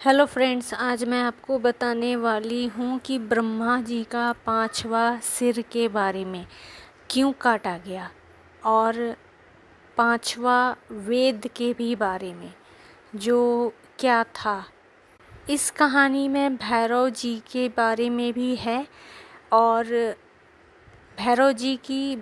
Hello friends, आज मैं आपको बताने वाली हूँ कि ब्रह्मा जी का पांचवा सिर के बारे में क्यों काटा गया और पांचवा वेद के भी बारे में जो क्या था। इस कहानी में भैरव जी के बारे में भी है और भैरव जी की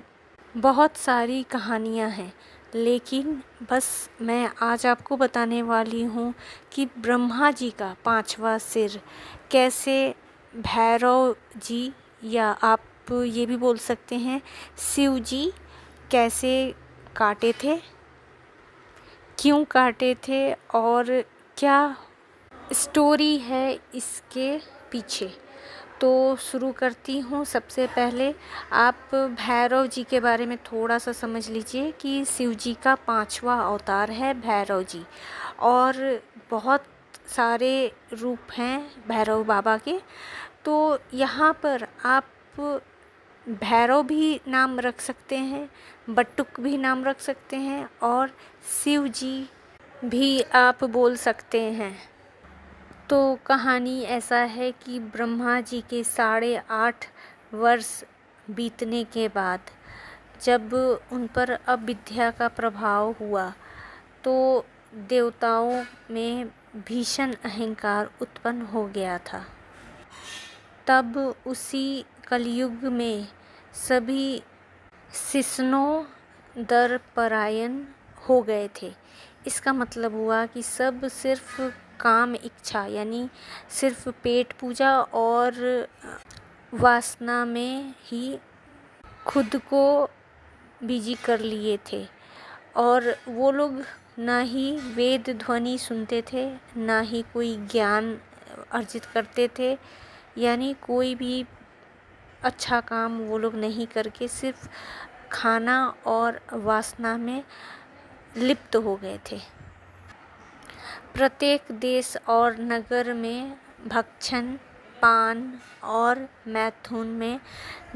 बहुत सारी कहानियाँ हैं, लेकिन बस मैं आज आपको बताने वाली हूँ कि ब्रह्मा जी का पांचवा सिर कैसे भैरव जी या आप ये भी बोल सकते हैं शिव जी कैसे काटे थे, क्यों काटे थे और क्या स्टोरी है इसके पीछे। तो शुरू करती हूँ। सबसे पहले आप भैरव जी के बारे में थोड़ा सा समझ लीजिए कि शिव जी का पांचवा अवतार है भैरव जी, और बहुत सारे रूप हैं भैरव बाबा के। तो यहाँ पर आप भैरव भी नाम रख सकते हैं, बटुक भी नाम रख सकते हैं और शिव जी भी आप बोल सकते हैं। तो कहानी ऐसा है कि ब्रह्मा जी के 8.5 वर्ष बीतने के बाद जब उन पर अविद्या का प्रभाव हुआ तो देवताओं में भीषण अहंकार उत्पन्न हो गया था। तब उसी कलयुग में सभी शिष्णों दर परायण हो गए थे। इसका मतलब हुआ कि सब सिर्फ काम इच्छा यानी सिर्फ पेट पूजा और वासना में ही खुद को बिजी कर लिए थे, और वो लोग ना ही वेद ध्वनि सुनते थे, ना ही कोई ज्ञान अर्जित करते थे, यानी कोई भी अच्छा काम वो लोग नहीं करके सिर्फ खाना और वासना में लिप्त हो गए थे। प्रत्येक देश और नगर में भक्षण, पान और मैथुन में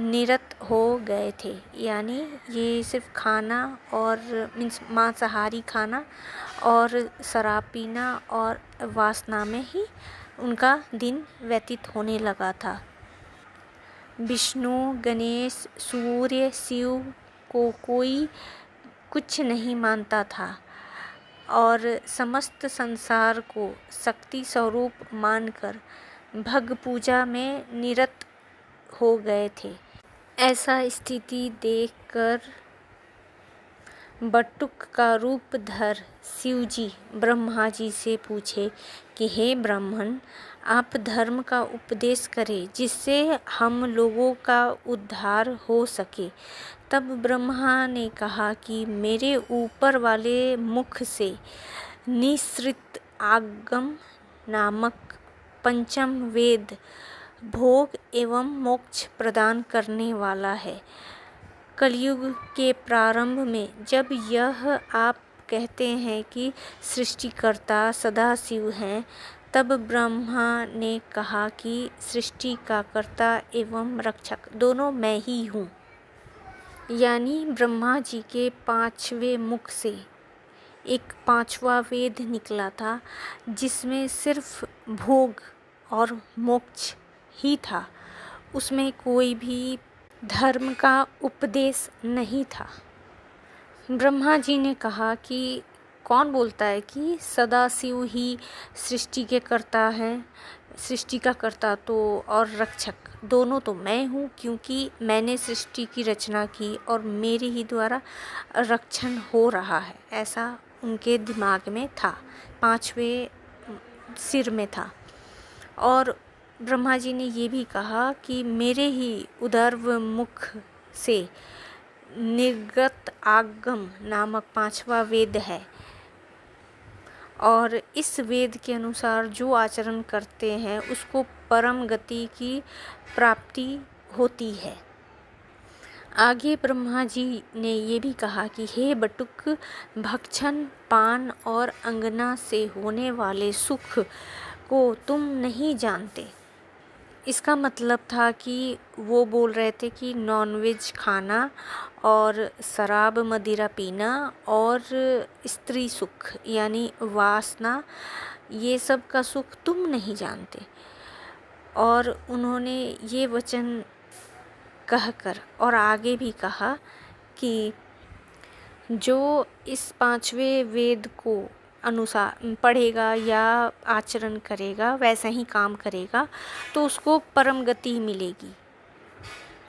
निरत हो गए थे, यानी ये सिर्फ खाना और मीन्स मांसाहारी खाना और शराब पीना और वासना में ही उनका दिन व्यतीत होने लगा था। विष्णु, गणेश, सूर्य, शिव को कोई कुछ नहीं मानता था और समस्त संसार को शक्ति स्वरूप मानकर भग पूजा में निरत हो गए थे। ऐसा स्थिति देखकर बटुक का रूप धर शिव जी ब्रह्मा जी से पूछे कि हे ब्राह्मण, आप धर्म का उपदेश करें जिससे हम लोगों का उद्धार हो सके। तब ब्रह्मा ने कहा कि मेरे ऊपर वाले मुख से निःसृत आगम नामक पंचम वेद भोग एवं मोक्ष प्रदान करने वाला है। कलयुग के प्रारंभ में जब यह आप कहते हैं कि सृष्टिकर्ता सदाशिव हैं, तब ब्रह्मा ने कहा कि सृष्टि का कर्ता एवं रक्षक दोनों मैं ही हूँ। यानी ब्रह्मा जी के 5वें मुख से एक 5वां वेद निकला था जिसमें सिर्फ भोग और मोक्ष ही था, उसमें कोई भी धर्म का उपदेश नहीं था। ब्रह्मा जी ने कहा कि कौन बोलता है कि सदाशिव ही सृष्टि के कर्ता हैं, सृष्टि का कर्ता तो और रक्षक दोनों तो मैं हूँ, क्योंकि मैंने सृष्टि की रचना की और मेरे ही द्वारा रक्षण हो रहा है। ऐसा उनके दिमाग में था, 5वें सिर में था। और ब्रह्मा जी ने ये भी कहा कि मेरे ही उदर्व मुख से निर्गत आगम नामक 5वां वेद है, और इस वेद के अनुसार जो आचरण करते हैं उसको परम गति की प्राप्ति होती है। आगे ब्रह्मा जी ने ये भी कहा कि हे बटुक, भक्षण, पान और अंगना से होने वाले सुख को तुम नहीं जानते। इसका मतलब था कि वो बोल रहे थे कि नॉनवेज खाना और शराब मदिरा पीना और स्त्री सुख यानी वासना ये सब का सुख तुम नहीं जानते। और उन्होंने ये वचन कहकर और आगे भी कहा कि जो इस पांचवें वेद को अनुसार पढ़ेगा या आचरण करेगा, वैसा ही काम करेगा, तो उसको परम गति मिलेगी।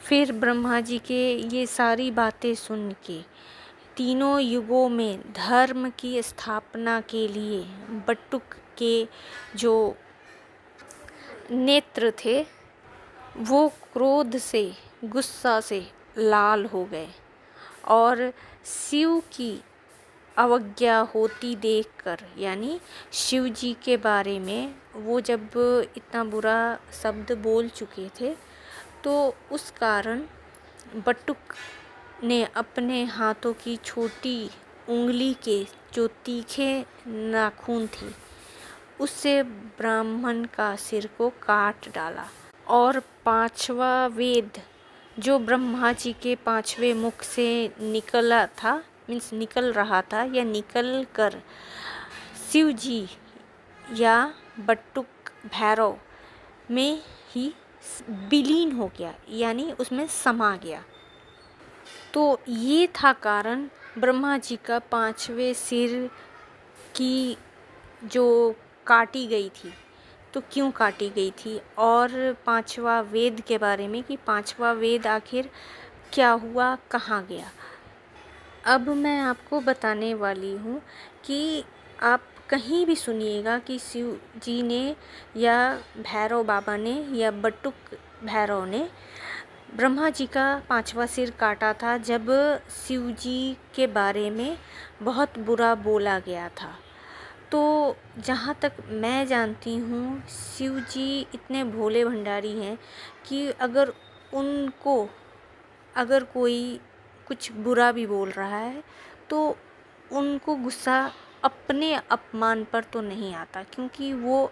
फिर ब्रह्मा जी के ये सारी बातें सुन के तीनों युगों में धर्म की स्थापना के लिए बटुक के जो नेत्र थे वो क्रोध से, गुस्सा से लाल हो गए और शिव की अवज्ञा होती देखकर, यानी शिव जी के बारे में वो जब इतना बुरा शब्द बोल चुके थे, तो उस कारण बटुक ने अपने हाथों की छोटी उंगली के जो तीखे नाखून थे उससे ब्राह्मण का सिर को काट डाला। और पांचवा वेद जो ब्रह्मा जी के पांचवें मुख से निकला था, मीन्स निकल रहा था या निकल कर शिव जी या बटुक भैरव में ही विलीन हो गया, यानी उसमें समा गया। तो ये था कारण ब्रह्मा जी का पांचवें सिर की जो काटी गई थी, तो क्यों काटी गई थी, और पांचवा वेद के बारे में कि पांचवा वेद आखिर क्या हुआ, कहाँ गया। अब मैं आपको बताने वाली हूँ कि आप कहीं भी सुनिएगा कि शिव जी ने या भैरव बाबा ने या बटुक भैरव ने ब्रह्मा जी का पांचवा सिर काटा था, जब शिव जी के बारे में बहुत बुरा बोला गया था। तो जहाँ तक मैं जानती हूँ, शिव जी इतने भोले भंडारी हैं कि अगर कोई कुछ बुरा भी बोल रहा है तो उनको गुस्सा अपने अपमान पर तो नहीं आता, क्योंकि वो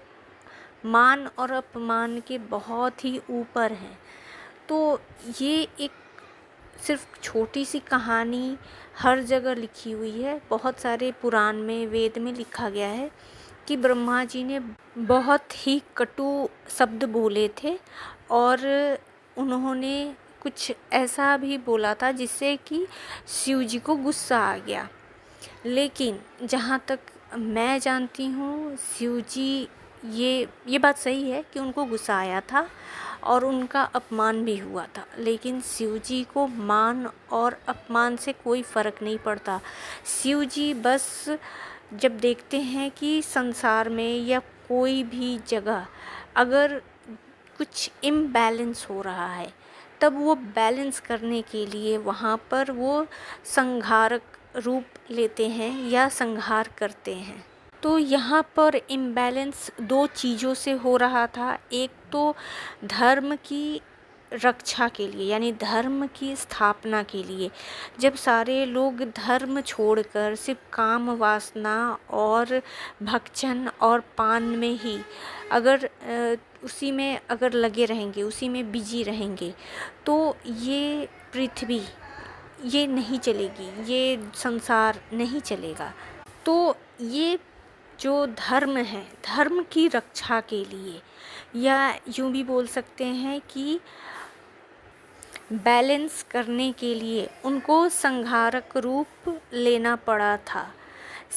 मान और अपमान के बहुत ही ऊपर हैं। तो ये एक सिर्फ छोटी सी कहानी हर जगह लिखी हुई है, बहुत सारे पुराण में, वेद में लिखा गया है कि ब्रह्मा जी ने बहुत ही कटु शब्द बोले थे और उन्होंने कुछ ऐसा भी बोला था जिससे कि शिव जी को गुस्सा आ गया। लेकिन जहाँ तक मैं जानती हूँ, शिव जी ये बात सही है कि उनको गुस्सा आया था और उनका अपमान भी हुआ था, लेकिन शिव जी को मान और अपमान से कोई फ़र्क नहीं पड़ता। शिव जी बस जब देखते हैं कि संसार में या कोई भी जगह अगर कुछ इम्बैलेंस हो रहा है, तब वो बैलेंस करने के लिए वहाँ पर वो संहारक रूप लेते हैं या संहार करते हैं। तो यहाँ पर इम्बैलेंस दो चीज़ों से हो रहा था। एक तो धर्म की रक्षा के लिए, यानी धर्म की स्थापना के लिए, जब सारे लोग धर्म छोड़कर सिर्फ काम वासना और भक्षण और पान में ही उसी में अगर लगे रहेंगे, उसी में बिजी रहेंगे, तो ये पृथ्वी ये नहीं चलेगी, ये संसार नहीं चलेगा। तो ये जो धर्म है, धर्म की रक्षा के लिए, या यूँ भी बोल सकते हैं कि बैलेंस करने के लिए उनको संहारक रूप लेना पड़ा था।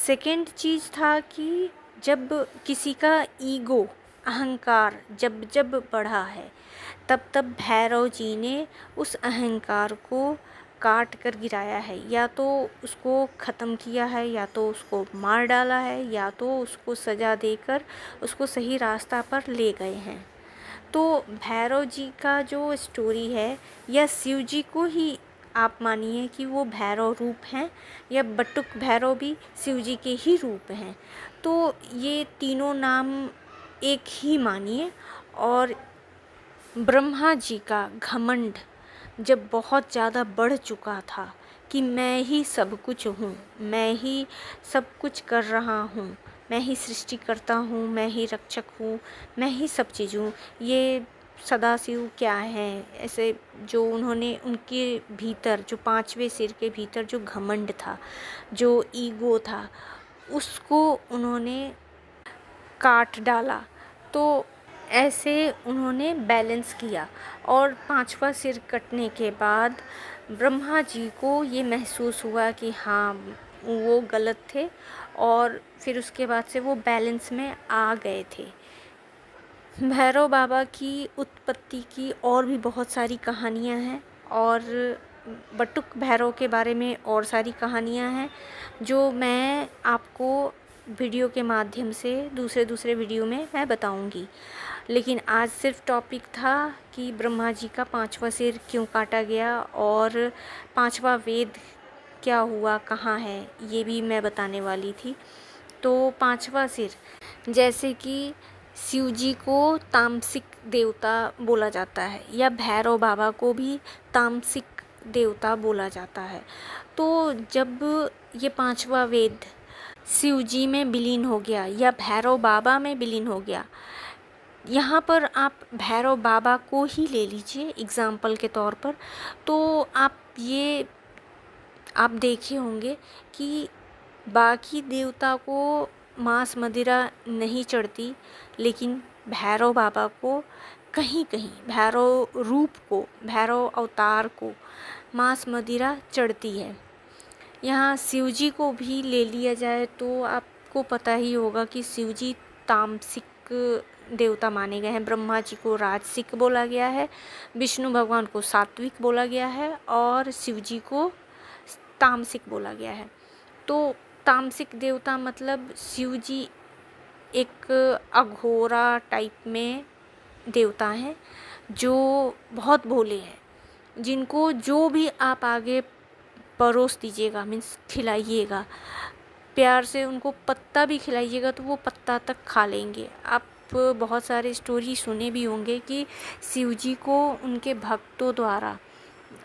सेकंड चीज़ था कि जब किसी का ईगो, अहंकार जब बढ़ा है, तब भैरव जी ने उस अहंकार को काट कर गिराया है, या तो उसको ख़त्म किया है, या तो उसको मार डाला है, या तो उसको सज़ा देकर उसको सही रास्ता पर ले गए हैं। तो भैरव जी का जो स्टोरी है, या शिव जी को ही आप मानिए कि वो भैरव रूप हैं, या बटुक भैरव भी शिव जी के ही रूप हैं। तो ये तीनों नाम एक ही मानिए। और ब्रह्मा जी का घमंड जब बहुत ज़्यादा बढ़ चुका था कि मैं ही सब कुछ हूँ, मैं ही सब कुछ कर रहा हूँ, मैं ही सृष्टि करता हूँ, मैं ही रक्षक हूँ, मैं ही सब चीज़ हूँ, ये सदाशिव क्या है, ऐसे जो उन्होंने उनके भीतर, जो पांचवें सिर के भीतर जो घमंड था, जो ईगो था, उसको उन्होंने काट डाला। तो ऐसे उन्होंने बैलेंस किया और 5वां सिर कटने के बाद ब्रह्मा जी को ये महसूस हुआ कि हाँ वो गलत थे, और फिर उसके बाद से वो बैलेंस में आ गए थे। भैरव बाबा की उत्पत्ति की और भी बहुत सारी कहानियाँ हैं, और बटुक भैरव के बारे में और सारी कहानियाँ हैं जो मैं आपको वीडियो के माध्यम से दूसरे वीडियो में मैं बताऊंगी। लेकिन आज सिर्फ टॉपिक था कि ब्रह्मा जी का 5वां सिर क्यों काटा गया और 5वां वेद क्या हुआ, कहाँ है, ये भी मैं बताने वाली थी। तो 5वां सिर, जैसे कि शिव जी को तामसिक देवता बोला जाता है या भैरव बाबा को भी तामसिक देवता बोला जाता है। तो जब ये 5वां वेद शिव जी में विलीन हो गया या भैरव बाबा में विलीन हो गया, यहाँ पर आप भैरव बाबा को ही ले लीजिए एग्ज़ाम्पल के तौर पर, तो आप देखे होंगे कि बाकी देवता को मांस मदिरा नहीं चढ़ती, लेकिन भैरव बाबा को कहीं कहीं, भैरव रूप को, भैरव अवतार को मांस मदिरा चढ़ती है। यहाँ शिव जी को भी ले लिया जाए तो आपको पता ही होगा कि शिव जी तामसिक देवता माने गए हैं। ब्रह्मा जी को राजसिक बोला गया है, विष्णु भगवान को सात्विक बोला गया है और शिव जी को तामसिक बोला गया है। तो तामसिक देवता मतलब शिव जी एक अघोरा टाइप में देवता हैं जो बहुत भोले हैं, जिनको जो भी आप आगे परोस दीजिएगा, मीन्स खिलाइएगा, प्यार से उनको पत्ता भी खिलाइएगा तो वो पत्ता तक खा लेंगे। आप बहुत सारे स्टोरी सुने भी होंगे कि शिव जी को उनके भक्तों द्वारा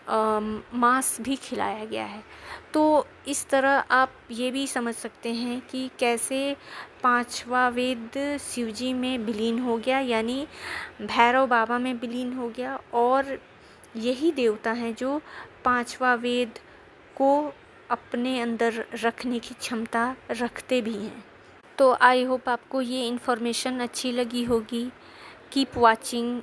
मांस भी खिलाया गया है। तो इस तरह आप ये भी समझ सकते हैं कि कैसे 5वां वेद शिव जी में विलीन हो गया, यानी भैरव बाबा में विलीन हो गया, और यही देवता हैं जो 5वां वेद को अपने अंदर रखने की क्षमता रखते भी हैं। तो आई होप आपको ये इन्फॉर्मेशन अच्छी लगी होगी। Keep watching